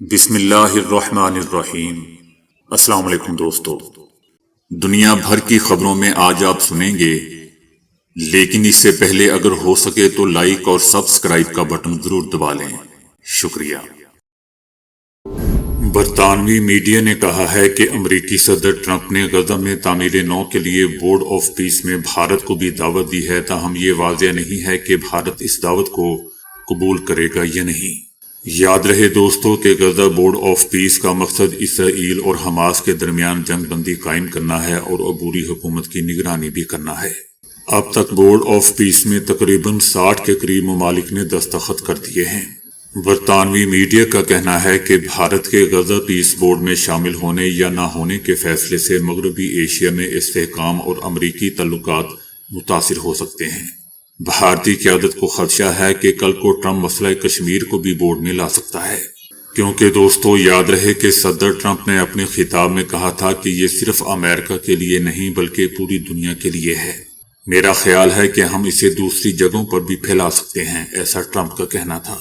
بسم اللہ الرحمن الرحیم۔ السلام علیکم دوستو، دنیا بھر کی خبروں میں آج آپ سنیں گے، لیکن اس سے پہلے اگر ہو سکے تو لائک اور سبسکرائب کا بٹن ضرور دبا لیں۔ شکریہ۔ برطانوی میڈیا نے کہا ہے کہ امریکی صدر ٹرمپ نے غزہ میں تعمیر نو کے لیے بورڈ آف پیس میں بھارت کو بھی دعوت دی ہے، تاہم یہ واضح نہیں ہے کہ بھارت اس دعوت کو قبول کرے گا یا نہیں۔ یاد رہے دوستو کہ غزہ بورڈ آف پیس کا مقصد اسرائیل اور حماس کے درمیان جنگ بندی قائم کرنا ہے اور عبوری حکومت کی نگرانی بھی کرنا ہے۔ اب تک بورڈ آف پیس میں تقریباً 60 کے قریب ممالک نے دستخط کر دیے ہیں۔ برطانوی میڈیا کا کہنا ہے کہ بھارت کے غزہ پیس بورڈ میں شامل ہونے یا نہ ہونے کے فیصلے سے مغربی ایشیا میں استحکام اور امریکی تعلقات متاثر ہو سکتے ہیں۔ بھارتی قیادت کو خدشہ ہے کہ کل کو ٹرمپ مسئلہ کشمیر کو بھی بورڈ میں لا سکتا ہے، کیونکہ دوستو یاد رہے کہ صدر ٹرمپ نے اپنے خطاب میں کہا تھا کہ یہ صرف امریکہ کے لیے نہیں بلکہ پوری دنیا کے لیے ہے۔ میرا خیال ہے کہ ہم اسے دوسری جگہوں پر بھی پھیلا سکتے ہیں، ایسا ٹرمپ کا کہنا تھا۔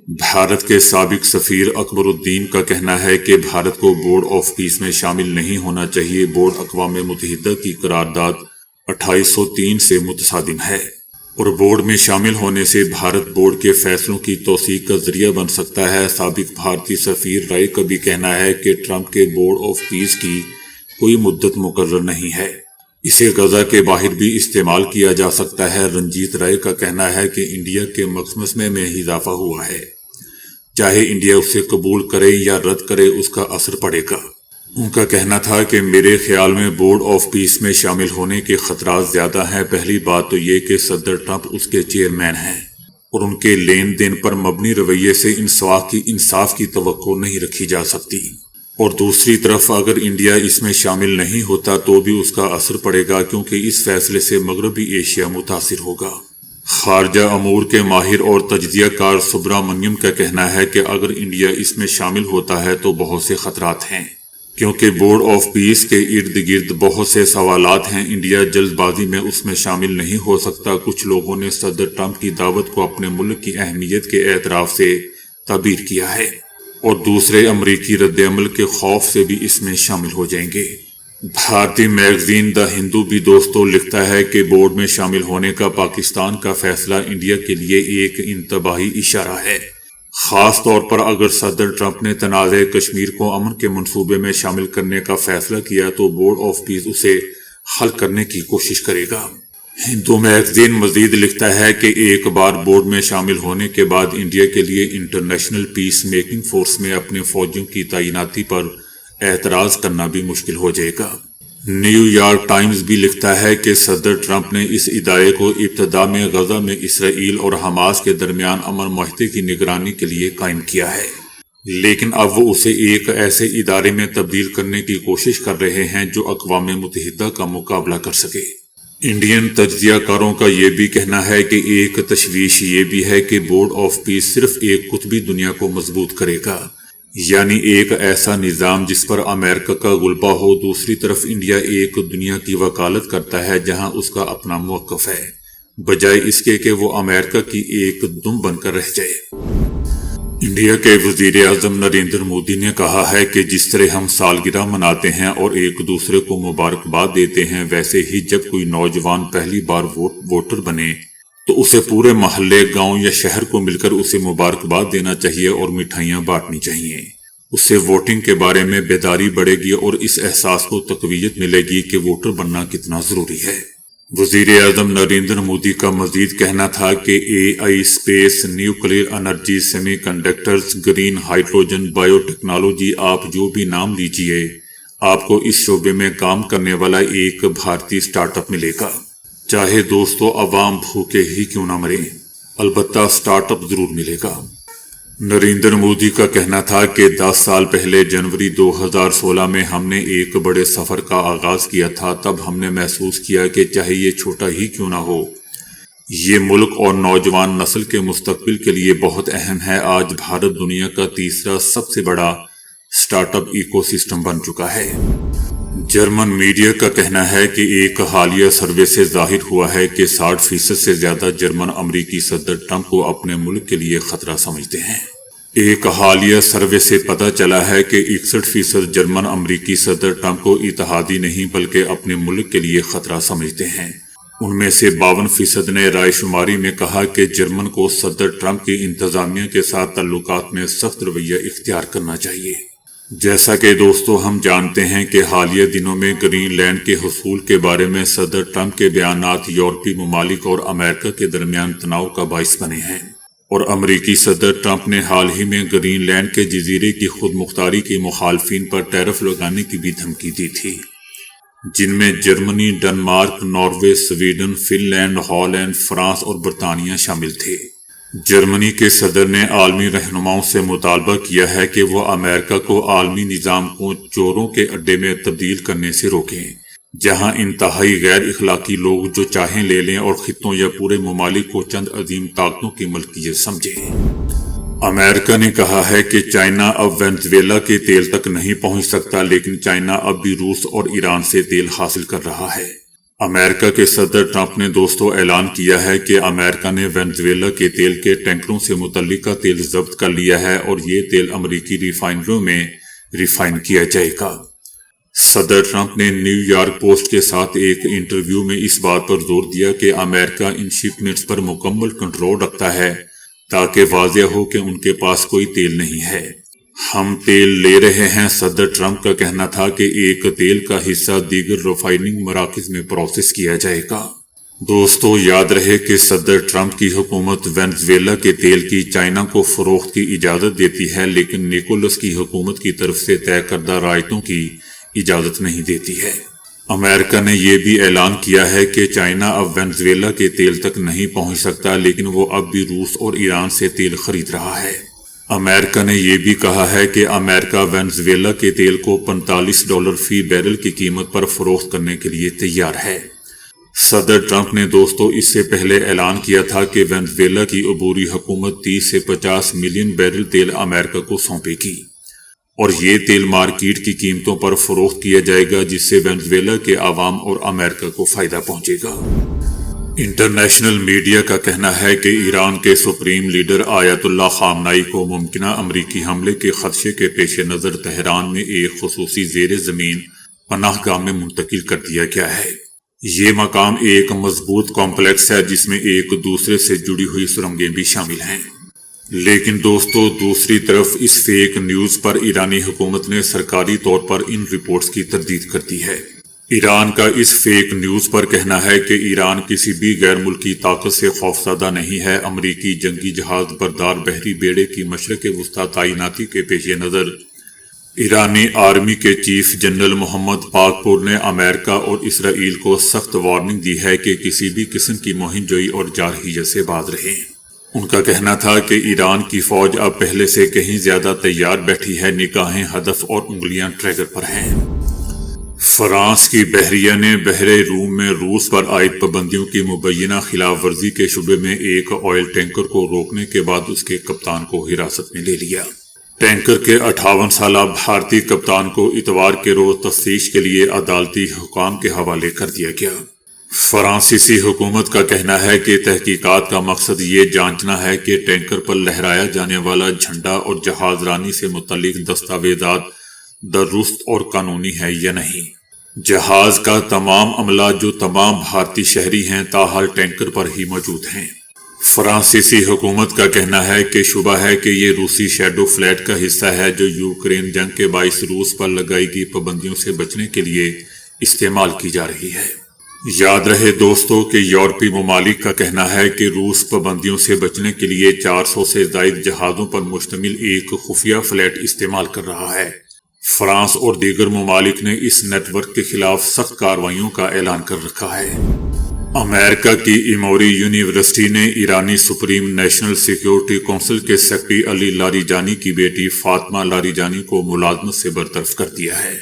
بھارت کے سابق سفیر اکبر الدین کا کہنا ہے کہ بھارت کو بورڈ آف پیس میں شامل نہیں ہونا چاہیے۔ بورڈ اقوام متحدہ کی قرارداد 2803 سے متصادم ہے اور بورڈ میں شامل ہونے سے بھارت بورڈ کے فیصلوں کی توثیق کا ذریعہ بن سکتا ہے۔ سابق بھارتی سفیر رائے کا بھی کہنا ہے کہ ٹرمپ کے بورڈ آف پیس کی کوئی مدت مقرر نہیں ہے، اسے غزہ کے باہر بھی استعمال کیا جا سکتا ہے۔ رنجیت رائے کا کہنا ہے کہ انڈیا کے مقدمے میں اضافہ ہوا ہے، چاہے انڈیا اسے قبول کرے یا رد کرے اس کا اثر پڑے گا۔ ان کا کہنا تھا کہ میرے خیال میں بورڈ آف پیس میں شامل ہونے کے خطرات زیادہ ہیں۔ پہلی بات تو یہ کہ صدر ٹرمپ اس کے چیئرمین ہیں اور ان کے لین دین پر مبنی رویے سے انصاف کی توقع نہیں رکھی جا سکتی، اور دوسری طرف اگر انڈیا اس میں شامل نہیں ہوتا تو بھی اس کا اثر پڑے گا، کیونکہ اس فیصلے سے مغربی ایشیا متاثر ہوگا۔ خارجہ امور کے ماہر اور تجزیہ کار سبرامنیم کا کہنا ہے کہ اگر انڈیا اس میں شامل ہوتا ہے تو بہت سے خطرات ہیں، کیونکہ بورڈ آف پیس کے ارد گرد بہت سے سوالات ہیں۔ انڈیا جلد بازی میں اس میں شامل نہیں ہو سکتا۔ کچھ لوگوں نے صدر ٹرمپ کی دعوت کو اپنے ملک کی اہمیت کے اعتراف سے تعبیر کیا ہے، اور دوسرے امریکی رد عمل کے خوف سے بھی اس میں شامل ہو جائیں گے۔ بھارتی میگزین دی ہندو بھی دوستو لکھتا ہے کہ بورڈ میں شامل ہونے کا پاکستان کا فیصلہ انڈیا کے لیے ایک انتباہی اشارہ ہے، خاص طور پر اگر صدر ٹرمپ نے تنازع کشمیر کو امن کے منصوبے میں شامل کرنے کا فیصلہ کیا تو بورڈ آف پیس اسے حل کرنے کی کوشش کرے گا۔ ہندو میگزین مزید لکھتا ہے کہ ایک بار بورڈ میں شامل ہونے کے بعد انڈیا کے لیے انٹرنیشنل پیس میکنگ فورس میں اپنے فوجیوں کی تعیناتی پر اعتراض کرنا بھی مشکل ہو جائے گا۔ نیو یارک ٹائمز بھی لکھتا ہے کہ صدر ٹرمپ نے اس ادارے کو ابتدا میں غزہ میں اسرائیل اور حماس کے درمیان امن معاہدے کی نگرانی کے لیے قائم کیا ہے، لیکن اب وہ اسے ایک ایسے ادارے میں تبدیل کرنے کی کوشش کر رہے ہیں جو اقوام متحدہ کا مقابلہ کر سکے۔ انڈین تجزیہ کاروں کا یہ بھی کہنا ہے کہ ایک تشویش یہ بھی ہے کہ بورڈ آف پیس صرف ایک قطبی دنیا کو مضبوط کرے گا، یعنی ایک ایسا نظام جس پر امریکہ کا غلبہ ہو۔ دوسری طرف انڈیا ایک دنیا کی وکالت کرتا ہے جہاں اس کا اپنا موقف ہے، بجائے اس کے کہ وہ امریکہ کی ایک دم بن کر رہ جائے۔ انڈیا کے وزیر اعظم نریندر مودی نے کہا ہے کہ جس طرح ہم سالگرہ مناتے ہیں اور ایک دوسرے کو مبارکباد دیتے ہیں، ویسے ہی جب کوئی نوجوان پہلی بار ووٹر بنے تو اسے پورے محلے، گاؤں یا شہر کو مل کر اسے مبارکباد دینا چاہیے اور مٹھائیاں بانٹنی چاہیے۔ اس سے ووٹنگ کے بارے میں بیداری بڑھے گی اور اس احساس کو تقویت ملے گی کہ ووٹر بننا کتنا ضروری ہے۔ وزیر اعظم نریندر مودی کا مزید کہنا تھا کہ AI، space, nuclear energy, semi conductors, green hydrogen, bio technology, آپ جو بھی نام لیجئے، آپ کو اس شعبے میں کام کرنے والا ایک بھارتی سٹارٹ اپ ملے گا، چاہے دوستو عوام بھوکے ہی کیوں نہ مریں، البتہ سٹارٹ اپ ضرور ملے گا۔ نریندر مودی کا کہنا تھا کہ 10 سال پہلے جنوری 2016 میں ہم نے ایک بڑے سفر کا آغاز کیا تھا۔ تب ہم نے محسوس کیا کہ چاہے یہ چھوٹا ہی کیوں نہ ہو، یہ ملک اور نوجوان نسل کے مستقبل کے لیے بہت اہم ہے۔ آج بھارت دنیا کا تیسرا سب سے بڑا سٹارٹ اپ ایکو سسٹم بن چکا ہے۔ جرمن میڈیا کا کہنا ہے کہ ایک حالیہ سروے سے ظاہر ہوا ہے کہ 60% سے زیادہ جرمن امریکی صدر ٹرمپ کو اپنے ملک کے لیے خطرہ سمجھتے ہیں۔ ایک حالیہ سروے سے پتہ چلا ہے کہ 61% جرمن امریکی صدر ٹرمپ کو اتحادی نہیں بلکہ اپنے ملک کے لیے خطرہ سمجھتے ہیں۔ ان میں سے 52% نے رائے شماری میں کہا کہ جرمن کو صدر ٹرمپ کی انتظامیہ کے ساتھ تعلقات میں سخت رویہ اختیار کرنا چاہیے۔ جیسا کہ دوستو ہم جانتے ہیں کہ حالیہ دنوں میں گرین لینڈ کے حصول کے بارے میں صدر ٹرمپ کے بیانات یورپی ممالک اور امریکہ کے درمیان تناؤ کا باعث بنے ہیں، اور امریکی صدر ٹرمپ نے حال ہی میں گرین لینڈ کے جزیرے کی خود مختاری کی مخالفین پر ٹیرف لگانے کی بھی دھمکی دی تھی، جن میں Germany, Denmark, Norway, Sweden, Finland, Holland, France اور برطانیہ شامل تھے۔ جرمنی کے صدر نے عالمی رہنماؤں سے مطالبہ کیا ہے کہ وہ امریکہ کو عالمی نظام کو چوروں کے اڈے میں تبدیل کرنے سے روکیں، جہاں انتہائی غیر اخلاقی لوگ جو چاہیں لے لیں اور خطوں یا پورے ممالک کو چند عظیم طاقتوں کی ملکیت سمجھیں۔ امریکہ نے کہا ہے کہ چائنا اب وینزویلا کے تیل تک نہیں پہنچ سکتا، لیکن چائنا اب بھی روس اور ایران سے تیل حاصل کر رہا ہے۔ امریکہ کے صدر ٹرمپ نے دوستو اعلان کیا ہے کہ امریکہ نے وینزویلا کے تیل کے ٹینکروں سے متعلقہ تیل ضبط کر لیا ہے اور یہ تیل امریکی ریفائنریوں میں ریفائن کیا جائے گا۔ صدر ٹرمپ نے نیو یارک پوسٹ کے ساتھ ایک انٹرویو میں اس بات پر زور دیا کہ امریکہ ان شپمنٹس پر مکمل کنٹرول رکھتا ہے تاکہ واضح ہو کہ ان کے پاس کوئی تیل نہیں ہے۔ ہم تیل لے رہے ہیں۔ صدر ٹرمپ کا کہنا تھا کہ ایک تیل کا حصہ دیگر ریفائننگ مراکز میں پروسیس کیا جائے گا۔ دوستو یاد رہے کہ صدر ٹرمپ کی حکومت وینزویلا کے تیل کی چائنا کو فروخت کی اجازت دیتی ہے، لیکن نیکولس کی حکومت کی طرف سے طے کردہ رعایتوں کی اجازت نہیں دیتی ہے۔ امریکہ نے یہ بھی اعلان کیا ہے کہ چائنا اب وینزویلا کے تیل تک نہیں پہنچ سکتا، لیکن وہ اب بھی روس اور ایران سے تیل خرید رہا ہے۔ امریکہ نے یہ بھی کہا ہے کہ امریکہ وینزویلا کے تیل کو $45 فی بیرل کی قیمت پر فروخت کرنے کے لیے تیار ہے۔ صدر ٹرمپ نے دوستو اس سے پہلے اعلان کیا تھا کہ وینزویلا کی عبوری حکومت 30 سے 50 ملین بیرل تیل امریکہ کو سونپے گی، اور یہ تیل مارکیٹ کی قیمتوں پر فروخت کیا جائے گا، جس سے وینزویلا کے عوام اور امریکہ کو فائدہ پہنچے گا۔ انٹرنیشنل میڈیا کا کہنا ہے کہ ایران کے سپریم لیڈر آیت اللہ خامنائی کو ممکنہ امریکی حملے کے خدشے کے پیش نظر تہران میں ایک خصوصی زیر زمین پناہ گاہ میں منتقل کر دیا گیا ہے۔ یہ مقام ایک مضبوط کمپلیکس ہے جس میں ایک دوسرے سے جڑی ہوئی سرنگیں بھی شامل ہیں۔ لیکن دوستو دوسری طرف اس فیک نیوز پر ایرانی حکومت نے سرکاری طور پر ان رپورٹس کی تردید کر دی ہے۔ ایران کا اس فیک نیوز پر کہنا ہے کہ ایران کسی بھی غیر ملکی طاقت سے خوفزدہ نہیں ہے۔ امریکی جنگی جہاز بردار بحری بیڑے کی مشرق وسطی تعیناتی کے پیش نظر ایرانی آرمی کے چیف جنرل محمد پاکپور نے امریکہ اور اسرائیل کو سخت وارننگ دی ہے کہ کسی بھی قسم کی مہم جوئی اور جارحیت سے باز رہیں۔ ان کا کہنا تھا کہ ایران کی فوج اب پہلے سے کہیں زیادہ تیار بیٹھی ہے، نگاہیں ہدف اور انگلیاں ٹریگر پر ہیں۔ فرانس کی بحریہ نے بحر روم میں روس پر عائد پابندیوں کی مبینہ خلاف ورزی کے شبے میں ایک آئل ٹینکر کو روکنے کے بعد اس کے کپتان کو حراست میں لے لیا۔ ٹینکر کے 58 سالہ بھارتی کپتان کو اتوار کے روز تفتیش کے لیے عدالتی حکام کے حوالے کر دیا گیا۔ فرانسیسی حکومت کا کہنا ہے کہ تحقیقات کا مقصد یہ جانچنا ہے کہ ٹینکر پر لہرایا جانے والا جھنڈا اور جہاز رانی سے متعلق دستاویزات درست اور قانونی ہے یا نہیں۔ جہاز کا تمام عملہ جو تمام بھارتی شہری ہیں تاحال ٹینکر پر ہی موجود ہیں۔ فرانسیسی حکومت کا کہنا ہے کہ شبہ ہے کہ یہ روسی شیڈو فلیٹ کا حصہ ہے جو یوکرین جنگ کے باعث روس پر لگائی گئی پابندیوں سے بچنے کے لیے استعمال کی جا رہی ہے۔ یاد رہے دوستو کہ یورپی ممالک کا کہنا ہے کہ روس پابندیوں سے بچنے کے لیے 400 سے زائد جہازوں پر مشتمل ایک خفیہ فلیٹ استعمال کر رہا ہے۔ فرانس اور دیگر ممالک نے اس نیٹ ورک کے خلاف سخت کارروائیوں کا اعلان کر رکھا ہے۔ امریکہ کی ایموری یونیورسٹی نے ایرانی سپریم نیشنل سیکیورٹی کونسل کے سیکرٹری علی لاریجانی کی بیٹی فاطمہ لاریجانی کو ملازمت سے برطرف کر دیا ہے۔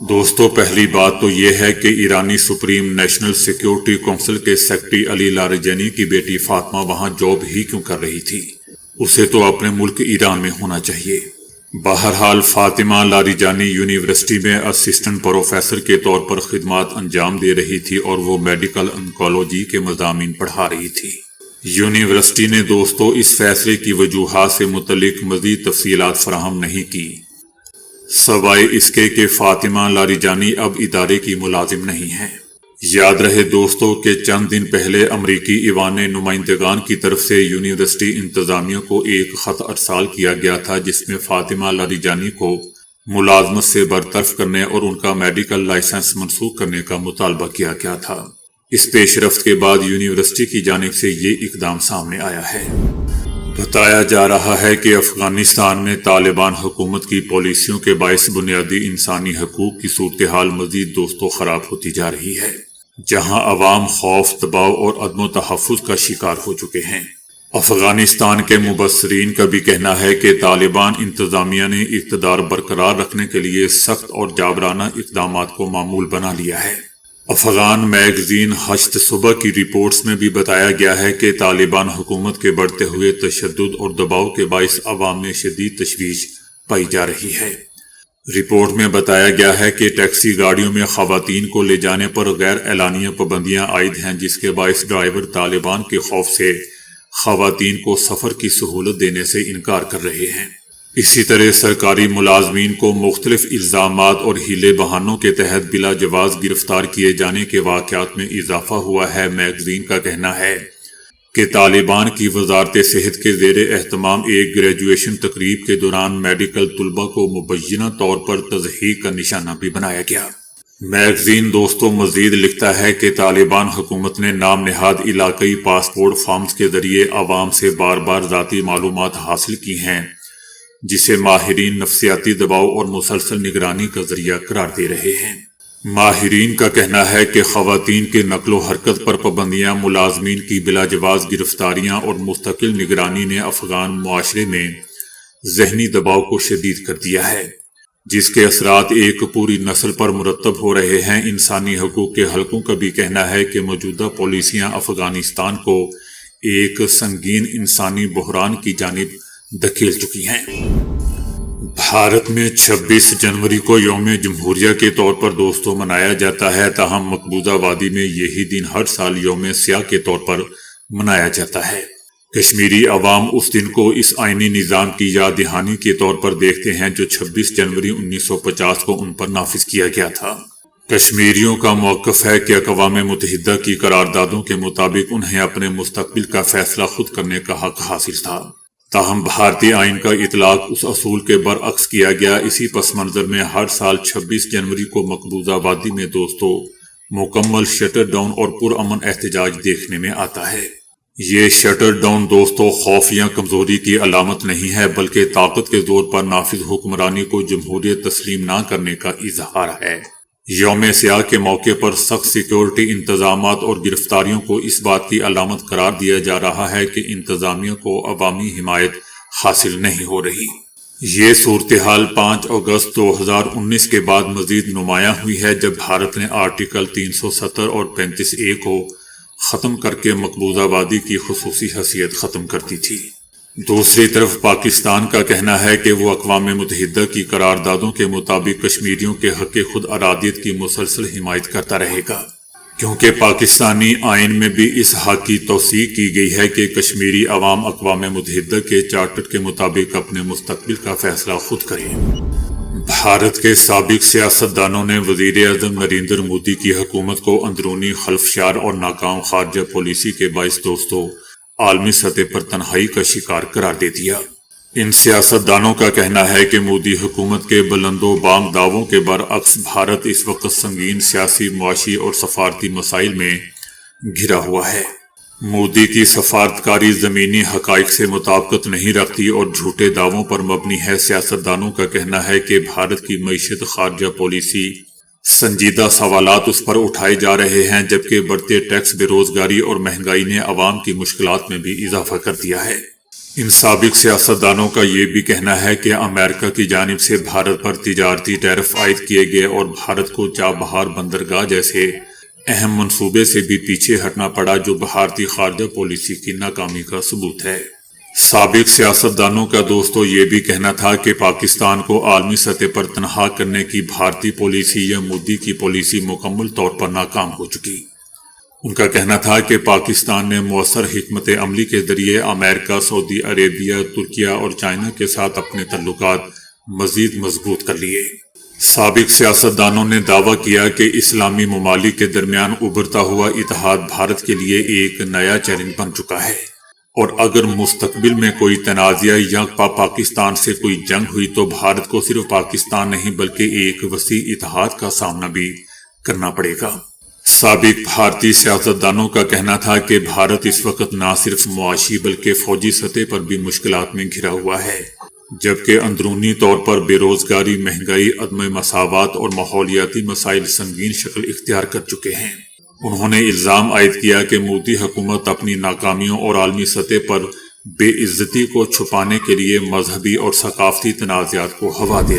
دوستو پہلی بات تو یہ ہے کہ ایرانی سپریم نیشنل سیکیورٹی کونسل کے سیکرٹری علی لاریجانی کی بیٹی فاطمہ وہاں جاب ہی کیوں کر رہی تھی؟ اسے تو اپنے ملک ایران میں ہونا چاہیے۔ بہرحال فاطمہ لاریجانی یونیورسٹی میں اسسٹنٹ پروفیسر کے طور پر خدمات انجام دے رہی تھی اور وہ میڈیکل انکولوجی کے مضامین پڑھا رہی تھی۔ یونیورسٹی نے دوستو اس فیصلے کی وجوہات سے متعلق مزید تفصیلات فراہم نہیں کی، سوائے اس کے کہ فاطمہ لاریجانی اب ادارے کی ملازم نہیں ہے۔ یاد رہے دوستو کہ چند دن پہلے امریکی ایوان نمائندگان کی طرف سے یونیورسٹی انتظامیہ کو ایک خط ارسال کیا گیا تھا جس میں فاطمہ لاریجانی کو ملازمت سے برطرف کرنے اور ان کا میڈیکل لائسنس منسوخ کرنے کا مطالبہ کیا گیا تھا۔ اس پیش رفت کے بعد یونیورسٹی کی جانب سے یہ اقدام سامنے آیا ہے۔ بتایا جا رہا ہے کہ افغانستان میں طالبان حکومت کی پالیسیوں کے باعث بنیادی انسانی حقوق کی صورتحال مزید دوستوں خراب ہوتی جا رہی ہے، جہاں عوام خوف، دباؤ اور عدم و تحفظ کا شکار ہو چکے ہیں۔ افغانستان کے مبصرین کا بھی کہنا ہے کہ طالبان انتظامیہ نے اقتدار برقرار رکھنے کے لیے سخت اور جابرانہ اقدامات کو معمول بنا لیا ہے۔ افغان میگزین ہشت صبح کی رپورٹس میں بھی بتایا گیا ہے کہ طالبان حکومت کے بڑھتے ہوئے تشدد اور دباؤ کے باعث عوام میں شدید تشویش پائی جا رہی ہے۔ رپورٹ میں بتایا گیا ہے کہ ٹیکسی گاڑیوں میں خواتین کو لے جانے پر غیر اعلانیہ پابندیاں عائد ہیں، جس کے باعث ڈرائیور طالبان کے خوف سے خواتین کو سفر کی سہولت دینے سے انکار کر رہے ہیں۔ اسی طرح سرکاری ملازمین کو مختلف الزامات اور ہیلے بہانوں کے تحت بلا جواز گرفتار کیے جانے کے واقعات میں اضافہ ہوا ہے۔ میگزین کا کہنا ہے کہ طالبان کی وزارت صحت کے زیر اہتمام ایک گریجویشن تقریب کے دوران میڈیکل طلبہ کو مبینہ طور پر تضحیک کا نشانہ بھی بنایا گیا۔ میگزین دوستوں مزید لکھتا ہے کہ طالبان حکومت نے نام نہاد علاقائی پاسپورٹ فارمز کے ذریعے عوام سے بار بار ذاتی معلومات حاصل کی ہیں، جسے ماہرین نفسیاتی دباؤ اور مسلسل نگرانی کا ذریعہ قرار دے رہے ہیں۔ ماہرین کا کہنا ہے کہ خواتین کے نقل و حرکت پر پابندیاں، ملازمین کی بلا جواز گرفتاریاں اور مستقل نگرانی نے افغان معاشرے میں ذہنی دباؤ کو شدید کر دیا ہے، جس کے اثرات ایک پوری نسل پر مرتب ہو رہے ہیں۔ انسانی حقوق کے حلقوں کا بھی کہنا ہے کہ موجودہ پالیسیاں افغانستان کو ایک سنگین انسانی بحران کی جانب دھکیل چکی ہیں۔ بھارت میں 26 جنوری کو یوم جمہوریہ کے طور پر دوستوں منایا جاتا ہے، تاہم مقبوضہ وادی میں یہی دن ہر سال یوم سیاہ کے طور پر منایا جاتا ہے۔ کشمیری عوام اس دن کو اس آئینی نظام کی یاد دہانی کے طور پر دیکھتے ہیں جو 26 جنوری 1950 کو ان پر نافذ کیا گیا تھا۔ کشمیریوں کا موقف ہے کہ اقوام متحدہ کی قراردادوں کے مطابق انہیں اپنے مستقبل کا فیصلہ خود کرنے کا حق حاصل تھا، تاہم بھارتی آئین کا اطلاق اس اصول کے برعکس کیا گیا۔ اسی پس منظر میں ہر سال 26 جنوری کو مقبوضہ وادی میں دوستوں مکمل شٹر ڈاؤن اور پرامن احتجاج دیکھنے میں آتا ہے۔ یہ شٹر ڈاؤن دوستوں خوف یا کمزوری کی علامت نہیں ہے، بلکہ طاقت کے زور پر نافذ حکمرانی کو جمہوریت تسلیم نہ کرنے کا اظہار ہے۔ یوم سیاہ کے موقع پر سخت سیکیورٹی انتظامات اور گرفتاریوں کو اس بات کی علامت قرار دیا جا رہا ہے کہ انتظامیہ کو عوامی حمایت حاصل نہیں ہو رہی۔ یہ صورتحال 5 اگست 2019 کے بعد مزید نمایاں ہوئی ہے، جب بھارت نے آرٹیکل 370 اور 35A کو ختم کر کے مقبوضہ وادی کی خصوصی حیثیت ختم کر دی تھی۔ دوسری طرف پاکستان کا کہنا ہے کہ وہ اقوام متحدہ کی قراردادوں کے مطابق کشمیریوں کے حق خود ارادیت کی مسلسل حمایت کرتا رہے گا، کیونکہ پاکستانی آئین میں بھی اس حق کی توثیق کی گئی ہے کہ کشمیری عوام اقوام متحدہ کے چارٹر کے مطابق اپنے مستقبل کا فیصلہ خود کریں۔ بھارت کے سابق سیاستدانوں نے وزیر اعظم نریندر مودی کی حکومت کو اندرونی خلفشار اور ناکام خارجہ پالیسی کے باعث دوستوں عالمی سطح پر تنہائی کا شکار قرار دے دیا۔ ان سیاستدانوں کا کہنا ہے کہ مودی حکومت کے بلند و بام دعووں کے برعکس بھارت اس وقت سنگین سیاسی، معاشی اور سفارتی مسائل میں گھرا ہوا ہے۔ مودی کی سفارتکاری زمینی حقائق سے مطابقت نہیں رکھتی اور جھوٹے دعووں پر مبنی ہے۔ سیاستدانوں کا کہنا ہے کہ بھارت کی معیشت، خارجہ پالیسی، سنجیدہ سوالات اس پر اٹھائے جا رہے ہیں، جبکہ بڑھتے ٹیکس، بے روزگاری اور مہنگائی نے عوام کی مشکلات میں بھی اضافہ کر دیا ہے۔ ان سابق سیاستدانوں کا یہ بھی کہنا ہے کہ امریکہ کی جانب سے بھارت پر تجارتی ٹیرف عائد کیے گئے اور بھارت کو چابہار بندرگاہ جیسے اہم منصوبے سے بھی پیچھے ہٹنا پڑا، جو بھارتی خارجہ پالیسی کی ناکامی کا ثبوت ہے۔ سابق سیاستدانوں کا دوستو یہ بھی کہنا تھا کہ پاکستان کو عالمی سطح پر تنہا کرنے کی بھارتی پالیسی یا مودی کی پالیسی مکمل طور پر ناکام ہو چکی۔ ان کا کہنا تھا کہ پاکستان نے مؤثر حکمت عملی کے ذریعے امریکہ، سعودی عربیہ، ترکیہ اور چائنا کے ساتھ اپنے تعلقات مزید مضبوط کر لیے۔ سابق سیاستدانوں نے دعویٰ کیا کہ اسلامی ممالک کے درمیان ابھرتا ہوا اتحاد بھارت کے لیے ایک نیا چیلنج بن چکا ہے، اور اگر مستقبل میں کوئی تنازعہ یا پاکستان سے کوئی جنگ ہوئی تو بھارت کو صرف پاکستان نہیں بلکہ ایک وسیع اتحاد کا سامنا بھی کرنا پڑے گا۔ سابق بھارتی سیاستدانوں کا کہنا تھا کہ بھارت اس وقت نہ صرف معاشی بلکہ فوجی سطح پر بھی مشکلات میں گھرا ہوا ہے، جبکہ اندرونی طور پر بے روزگاری، مہنگائی، عدم مساوات اور ماحولیاتی مسائل سنگین شکل اختیار کر چکے ہیں۔ انہوں نے الزام عائد کیا کہ مودی حکومت اپنی ناکامیوں اور عالمی سطح پر بے عزتی کو چھپانے کے لیے مذہبی اور ثقافتی تنازعات کو ہوا دے۔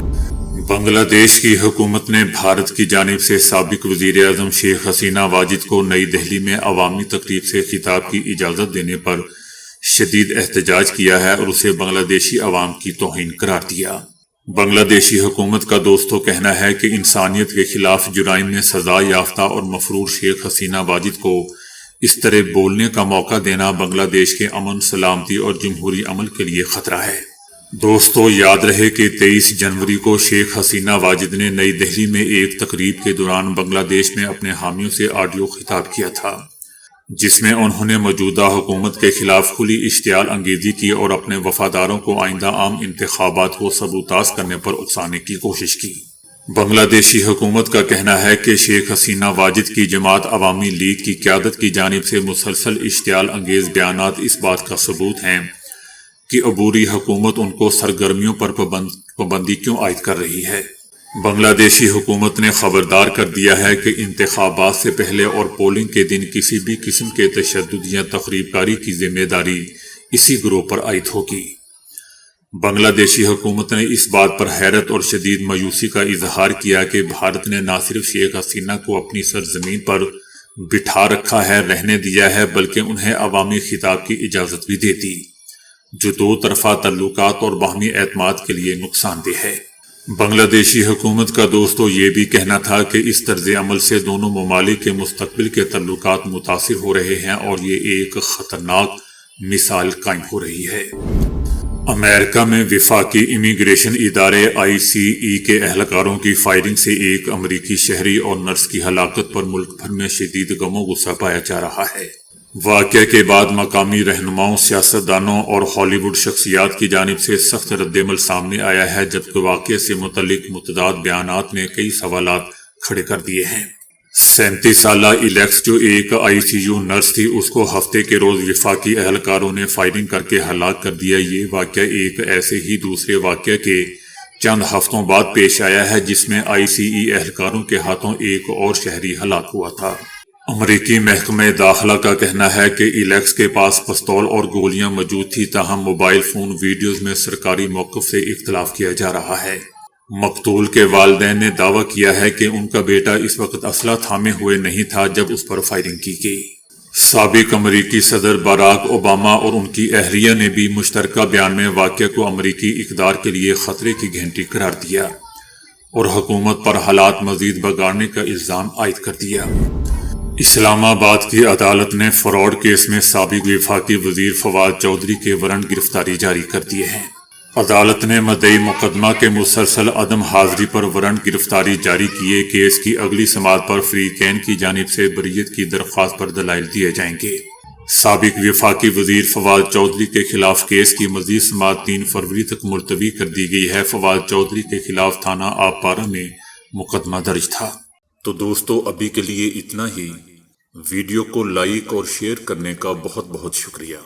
بنگلہ دیش کی حکومت نے بھارت کی جانب سے سابق وزیر اعظم شیخ حسینہ واجد کو نئی دہلی میں عوامی تقریب سے خطاب کی اجازت دینے پر شدید احتجاج کیا ہے اور اسے بنگلہ دیشی عوام کی توہین قرار دیا۔ بنگلہ دیشی حکومت کا دوستوں کہنا ہے کہ انسانیت کے خلاف جرائم میں سزا یافتہ اور مفرور شیخ حسینہ واجد کو اس طرح بولنے کا موقع دینا بنگلہ دیش کے امن، سلامتی اور جمہوری عمل کے لیے خطرہ ہے۔ دوستو، یاد رہے کہ 23 جنوری کو شیخ حسینہ واجد نے نئی دہلی میں ایک تقریب کے دوران بنگلہ دیش میں اپنے حامیوں سے آڈیو خطاب کیا تھا، جس میں انہوں نے موجودہ حکومت کے خلاف کھلی اشتعال انگیزی کی اور اپنے وفاداروں کو آئندہ عام انتخابات کو سبوتاژ کرنے پر اکسانے کی کوشش کی۔ بنگلہ دیشی حکومت کا کہنا ہے کہ شیخ حسینہ واجد کی جماعت عوامی لیگ کی قیادت کی جانب سے مسلسل اشتعال انگیز بیانات اس بات کا ثبوت ہیں کہ عبوری حکومت ان کو سرگرمیوں پر پابندی کیوں عائد کر رہی ہے۔ بنگلہ دیشی حکومت نے خبردار کر دیا ہے کہ انتخابات سے پہلے اور پولنگ کے دن کسی بھی قسم کے تشدد یا تخریب کاری کی ذمہ داری اسی گروہ پر عائد ہوگی۔ بنگلہ دیشی حکومت نے اس بات پر حیرت اور شدید مایوسی کا اظہار کیا کہ بھارت نے نہ صرف شیخ حسینہ کو اپنی سرزمین پر بٹھا رکھا ہے، رہنے دیا ہے، بلکہ انہیں عوامی خطاب کی اجازت بھی دے دی، جو دو طرفہ تعلقات اور باہمی اعتماد کے لیے نقصان دہ ہے۔ بنگلہ دیشی حکومت کا دوستو یہ بھی کہنا تھا کہ اس طرز عمل سے دونوں ممالک کے مستقبل کے تعلقات متاثر ہو رہے ہیں اور یہ ایک خطرناک مثال قائم ہو رہی ہے۔ امریکہ میں وفاقی امیگریشن ادارے ICE کے اہلکاروں کی فائرنگ سے ایک امریکی شہری اور نرس کی ہلاکت پر ملک بھر میں شدید غم و غصہ پایا جا رہا ہے۔ واقعے کے بعد مقامی رہنماؤں، سیاستدانوں اور ہالی ووڈ شخصیات کی جانب سے سخت رد عمل سامنے آیا ہے، جبکہ واقعے سے متعلق متضاد بیانات نے کئی سوالات کھڑے کر دیے ہیں۔ 37 سالہ الیکس، جو ایک ICU نرس تھی، اس کو ہفتے کے روز وفاقی اہلکاروں نے فائرنگ کر کے ہلاک کر دیا۔ یہ واقعہ ایک ایسے ہی دوسرے واقعے کے چند ہفتوں بعد پیش آیا ہے جس میں ICE اہلکاروں کے ہاتھوں ایک اور شہری ہلاک ہوا تھا۔ امریکی محکمہ داخلہ کا کہنا ہے کہ الیکس کے پاس پستول اور گولیاں موجود تھی، تاہم موبائل فون ویڈیوز میں سرکاری موقف سے اختلاف کیا جا رہا ہے۔ مقتول کے والدین نے دعویٰ کیا ہے کہ ان کا بیٹا اس وقت اسلحہ تھامے ہوئے نہیں تھا جب اس پر فائرنگ کی گئی۔ سابق امریکی صدر باراک اوباما اور ان کی اہلیہ نے بھی مشترکہ بیان میں واقعہ کو امریکی اقدار کے لیے خطرے کی گھنٹی قرار دیا اور حکومت پر حالات مزید بگاڑنے کا الزام عائد کر دیا۔ اسلام آباد کی عدالت نے فراڈ کیس میں سابق وفاقی وزیر فواد چودھری کے وارنٹ گرفتاری جاری کر دیے ہیں۔ عدالت نے مدعی مقدمہ کے مسلسل عدم حاضری پر وارنٹ گرفتاری جاری کیے۔ کیس کی اگلی سماعت پر فریقین کی جانب سے بریت کی درخواست پر دلائل دیے جائیں گے۔ سابق وفاقی وزیر فواد چودھری کے خلاف کیس کی مزید سماعت 3 فروری تک ملتوی کر دی گئی ہے۔ فواد چودھری کے خلاف تھانہ آب پارہ میں مقدمہ درج تھا۔ تو دوستو، ابھی کے لیے اتنا ہی۔ ویڈیو کو لائک اور شیئر کرنے کا بہت بہت شکریہ۔